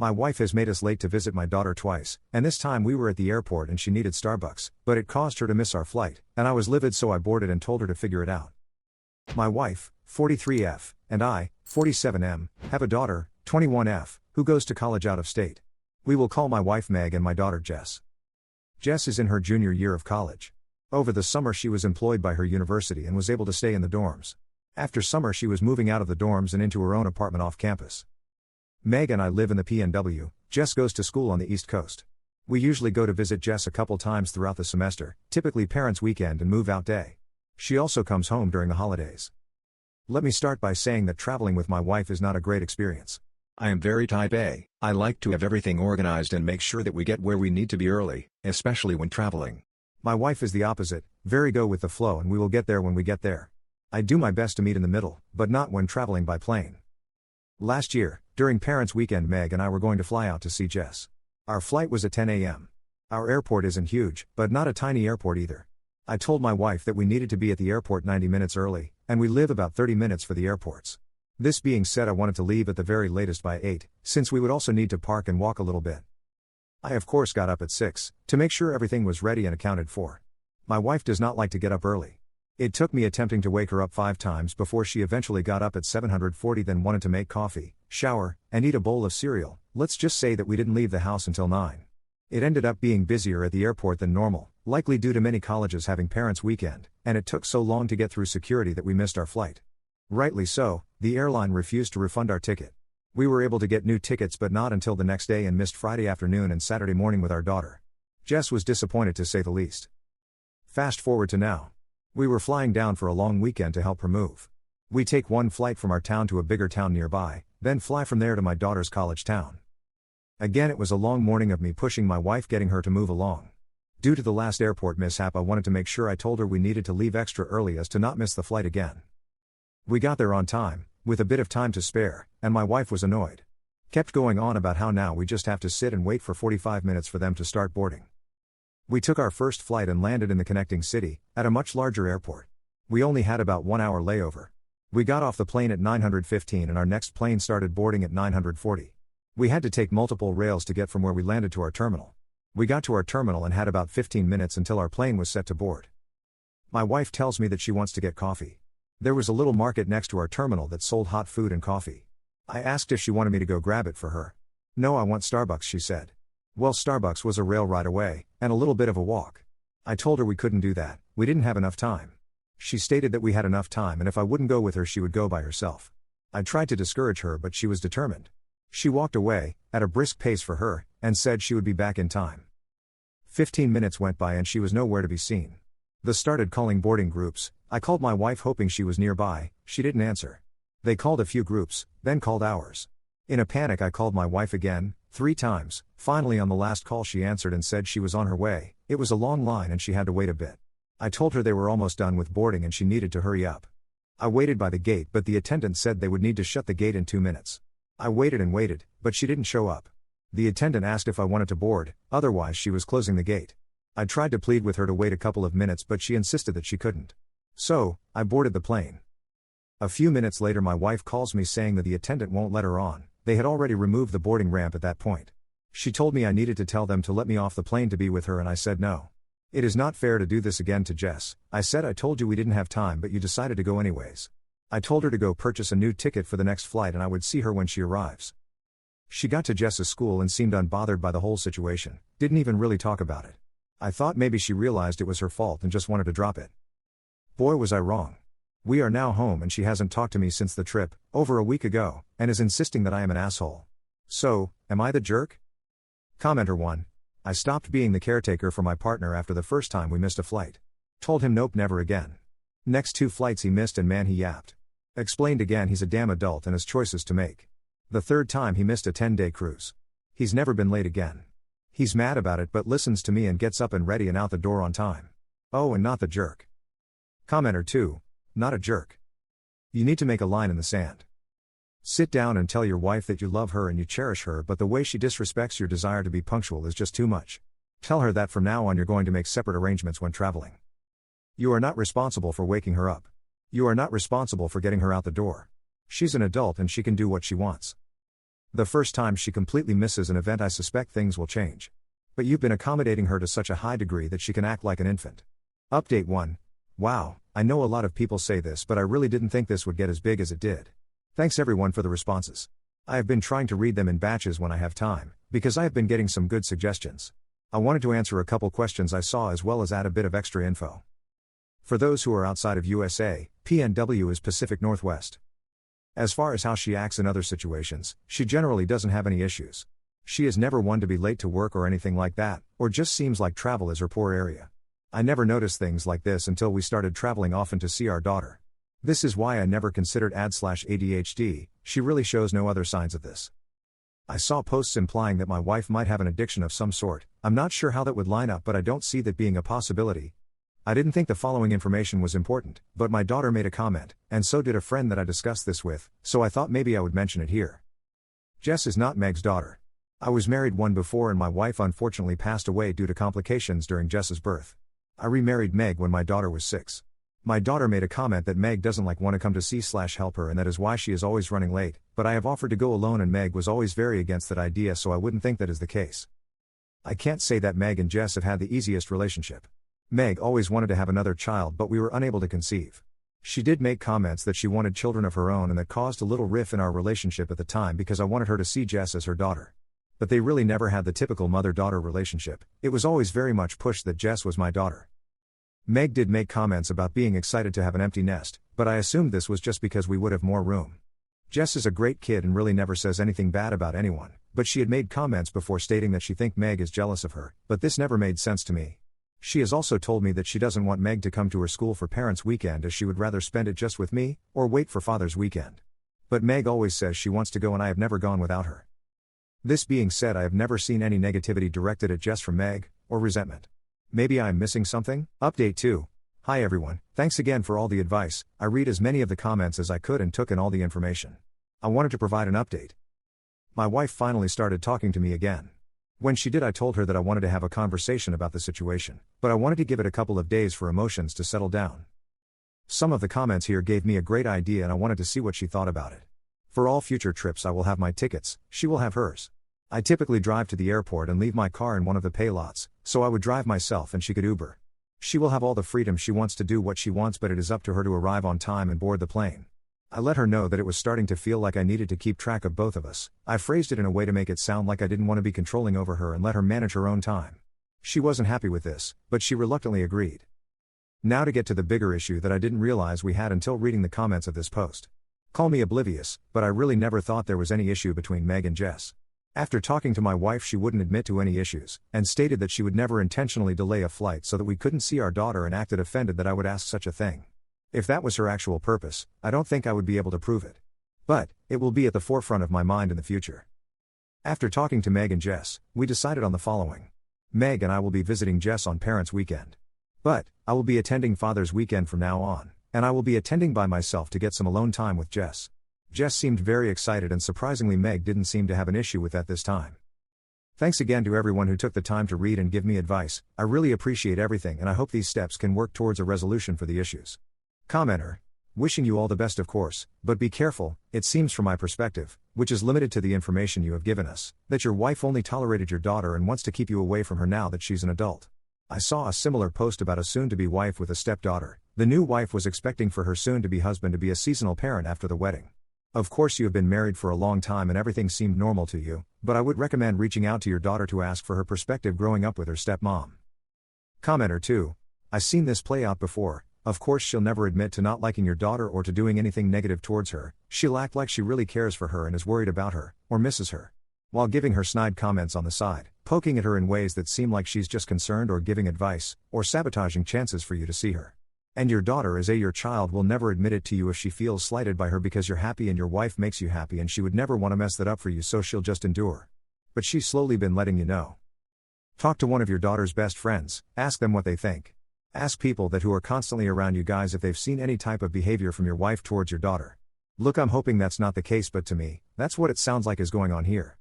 My wife has made us late to visit my daughter twice, and this time we were at the airport and she needed Starbucks, but it caused her to miss our flight, and I was livid, so I boarded and told her to figure it out. My wife, 43F, and I, 47M, have a daughter, 21F, who goes to college out of state. We will call my wife Meg and my daughter Jess. Jess is in her junior year of college. Over the summer she was employed by her university and was able to stay in the dorms. After summer she was moving out of the dorms and into her own apartment off campus. Meg and I live in the PNW. Jess goes to school on the East Coast. We usually go to visit Jess a couple times throughout the semester, typically parents' weekend and move-out day. She also comes home during the holidays. Let me start by saying that traveling with my wife is not a great experience. I am very type A. I like to have everything organized and make sure that we get where we need to be early, especially when traveling. My wife is the opposite, very go with the flow, and we will get there when we get there. I do my best to meet in the middle, but not when traveling by plane. Last year, during Parents' Weekend, Meg and I were going to fly out to see Jess. Our flight was at 10 a.m. Our airport isn't huge, but not a tiny airport either. I told my wife that we needed to be at the airport 90 minutes early, and we live about 30 minutes for the airports. This being said, I wanted to leave at the very latest by 8, since we would also need to park and walk a little bit. I of course got up at 6, to make sure everything was ready and accounted for. My wife does not like to get up early. It took me attempting to wake her up 5 times before she eventually got up at 7:40, then wanted to make coffee, shower, and eat a bowl of cereal. Let's just say that we didn't leave the house until 9. It ended up being busier at the airport than normal, likely due to many colleges having Parents' Weekend, and it took so long to get through security that we missed our flight. Rightly so, the airline refused to refund our ticket. We were able to get new tickets but not until the next day, and missed Friday afternoon and Saturday morning with our daughter. Jess was disappointed, to say the least. Fast forward to now. We were flying down for a long weekend to help her move. We take one flight from our town to a bigger town nearby, then fly from there to my daughter's college town. Again, it was a long morning of me pushing my wife, getting her to move along. Due to the last airport mishap, I wanted to make sure I told her we needed to leave extra early as to not miss the flight again. We got there on time, with a bit of time to spare, and my wife was annoyed. Kept going on about how now we just have to sit and wait for 45 minutes for them to start boarding. We took our first flight and landed in the connecting city, at a much larger airport. We only had about 1 hour layover. We got off the plane at 9:15 and our next plane started boarding at 9:40. We had to take multiple rails to get from where we landed to our terminal. We got to our terminal and had about 15 minutes until our plane was set to board. My wife tells me that she wants to get coffee. There was a little market next to our terminal that sold hot food and coffee. I asked if she wanted me to go grab it for her. No, I want Starbucks, she said. Well, Starbucks was a rail ride away, and a little bit of a walk. I told her we couldn't do that, we didn't have enough time. She stated that we had enough time, and if I wouldn't go with her she would go by herself. I tried to discourage her, but she was determined. She walked away, at a brisk pace for her, and said she would be back in time. 15 minutes went by and she was nowhere to be seen. They started calling boarding groups. I called my wife hoping she was nearby, she didn't answer. They called a few groups, then called ours. In a panic I called my wife again, 3 times, finally on the last call she answered and said she was on her way. It was a long line and she had to wait a bit. I told her they were almost done with boarding and she needed to hurry up. I waited by the gate, but the attendant said they would need to shut the gate in 2 minutes. I waited and waited, but she didn't show up. The attendant asked if I wanted to board, otherwise she was closing the gate. I tried to plead with her to wait a couple of minutes, but she insisted that she couldn't. So, I boarded the plane. A few minutes later my wife calls me saying that the attendant won't let her on. They had already removed the boarding ramp at that point. She told me I needed to tell them to let me off the plane to be with her, and I said no. It is not fair to do this again to Jess. I said I told you we didn't have time, but you decided to go anyways. I told her to go purchase a new ticket for the next flight and I would see her when she arrives. She got to Jess's school and seemed unbothered by the whole situation, didn't even really talk about it. I thought maybe she realized it was her fault and just wanted to drop it. Boy, was I wrong. We are now home and she hasn't talked to me since the trip, over a week ago, and is insisting that I am an asshole. So, am I the jerk? Commenter 1. I stopped being the caretaker for my partner after the first time we missed a flight. Told him nope, never again. Next 2 flights he missed and man he yapped. Explained again he's a damn adult and has choices to make. The 3rd time he missed a 10-day cruise. He's never been late again. He's mad about it but listens to me and gets up and ready and out the door on time. Oh, and not the jerk. Commenter 2. Not a jerk. You need to make a line in the sand. Sit down and tell your wife that you love her and you cherish her, but the way she disrespects your desire to be punctual is just too much. Tell her that from now on you're going to make separate arrangements when traveling. You are not responsible for waking her up. You are not responsible for getting her out the door. She's an adult and she can do what she wants. The first time she completely misses an event, I suspect things will change. But you've been accommodating her to such a high degree that she can act like an infant. Update 1. Wow, I know a lot of people say this, but I really didn't think this would get as big as it did. Thanks everyone for the responses. I have been trying to read them in batches when I have time, because I have been getting some good suggestions. I wanted to answer a couple questions I saw as well as add a bit of extra info. For those who are outside of USA, PNW is Pacific Northwest. As far as how she acts in other situations, she generally doesn't have any issues. She is never one to be late to work or anything like that, or just seems like travel is her poor area. I never noticed things like this until we started traveling often to see our daughter. This is why I never considered ADHD, she really shows no other signs of this. I saw posts implying that my wife might have an addiction of some sort. I'm not sure how that would line up, but I don't see that being a possibility. I didn't think the following information was important, but my daughter made a comment, and so did a friend that I discussed this with, so I thought maybe I would mention it here. Jess is not Meg's daughter. I was married one before and my wife unfortunately passed away due to complications during Jess's birth. I remarried Meg when my daughter was 6. My daughter made a comment that Meg doesn't want to come to see/help her, and that is why she is always running late, but I have offered to go alone and Meg was always very against that idea, so I wouldn't think that is the case. I can't say that Meg and Jess have had the easiest relationship. Meg always wanted to have another child, but we were unable to conceive. She did make comments that she wanted children of her own, and that caused a little rift in our relationship at the time because I wanted her to see Jess as her daughter. But they really never had the typical mother-daughter relationship. It was always very much pushed that Jess was my daughter. Meg did make comments about being excited to have an empty nest, but I assumed this was just because we would have more room. Jess is a great kid and really never says anything bad about anyone, but she had made comments before stating that she thinks Meg is jealous of her, but this never made sense to me. She has also told me that she doesn't want Meg to come to her school for Parents' Weekend as she would rather spend it just with me, or wait for Father's Weekend. But Meg always says she wants to go and I have never gone without her. This being said, I have never seen any negativity directed at Jess from Meg, or resentment. Maybe I am missing something? Update 2. Hi everyone, thanks again for all the advice. I read as many of the comments as I could and took in all the information. I wanted to provide an update. My wife finally started talking to me again. When she did, I told her that I wanted to have a conversation about the situation, but I wanted to give it a couple of days for emotions to settle down. Some of the comments here gave me a great idea and I wanted to see what she thought about it. For all future trips I will have my tickets, she will have hers. I typically drive to the airport and leave my car in one of the pay lots, so I would drive myself and she could Uber. She will have all the freedom she wants to do what she wants, but it is up to her to arrive on time and board the plane. I let her know that it was starting to feel like I needed to keep track of both of us. I phrased it in a way to make it sound like I didn't want to be controlling over her and let her manage her own time. She wasn't happy with this, but she reluctantly agreed. Now to get to the bigger issue that I didn't realize we had until reading the comments of this post. Call me oblivious, but I really never thought there was any issue between Meg and Jess. After talking to my wife, she wouldn't admit to any issues, and stated that she would never intentionally delay a flight so that we couldn't see our daughter, and acted offended that I would ask such a thing. If that was her actual purpose, I don't think I would be able to prove it. But, it will be at the forefront of my mind in the future. After talking to Meg and Jess, we decided on the following. Meg and I will be visiting Jess on Parents' Weekend. But, I will be attending Father's Weekend from now on, and I will be attending by myself to get some alone time with Jess. Jess seemed very excited, and surprisingly Meg didn't seem to have an issue with that this time. Thanks again to everyone who took the time to read and give me advice. I really appreciate everything and I hope these steps can work towards a resolution for the issues. Commenter. Wishing you all the best, of course, but be careful. It seems from my perspective, which is limited to the information you have given us, that your wife only tolerated your daughter and wants to keep you away from her now that she's an adult. I saw a similar post about a soon-to-be wife with a stepdaughter. The new wife was expecting for her soon-to-be husband to be a seasonal parent after the wedding. Of course you have been married for a long time and everything seemed normal to you, but I would recommend reaching out to your daughter to ask for her perspective growing up with her stepmom. Commenter 2. I've seen this play out before. Of course she'll never admit to not liking your daughter or to doing anything negative towards her. She'll act like she really cares for her and is worried about her, or misses her, while giving her snide comments on the side, poking at her in ways that seem like she's just concerned or giving advice, or sabotaging chances for you to see her. And your daughter, as your child, will never admit it to you if she feels slighted by her because you're happy and your wife makes you happy, and she would never want to mess that up for you, so she'll just endure. But she's slowly been letting you know. Talk to one of your daughter's best friends, ask them what they think. Ask people that who are constantly around you guys if they've seen any type of behavior from your wife towards your daughter. Look, I'm hoping that's not the case, but to me, that's what it sounds like is going on here.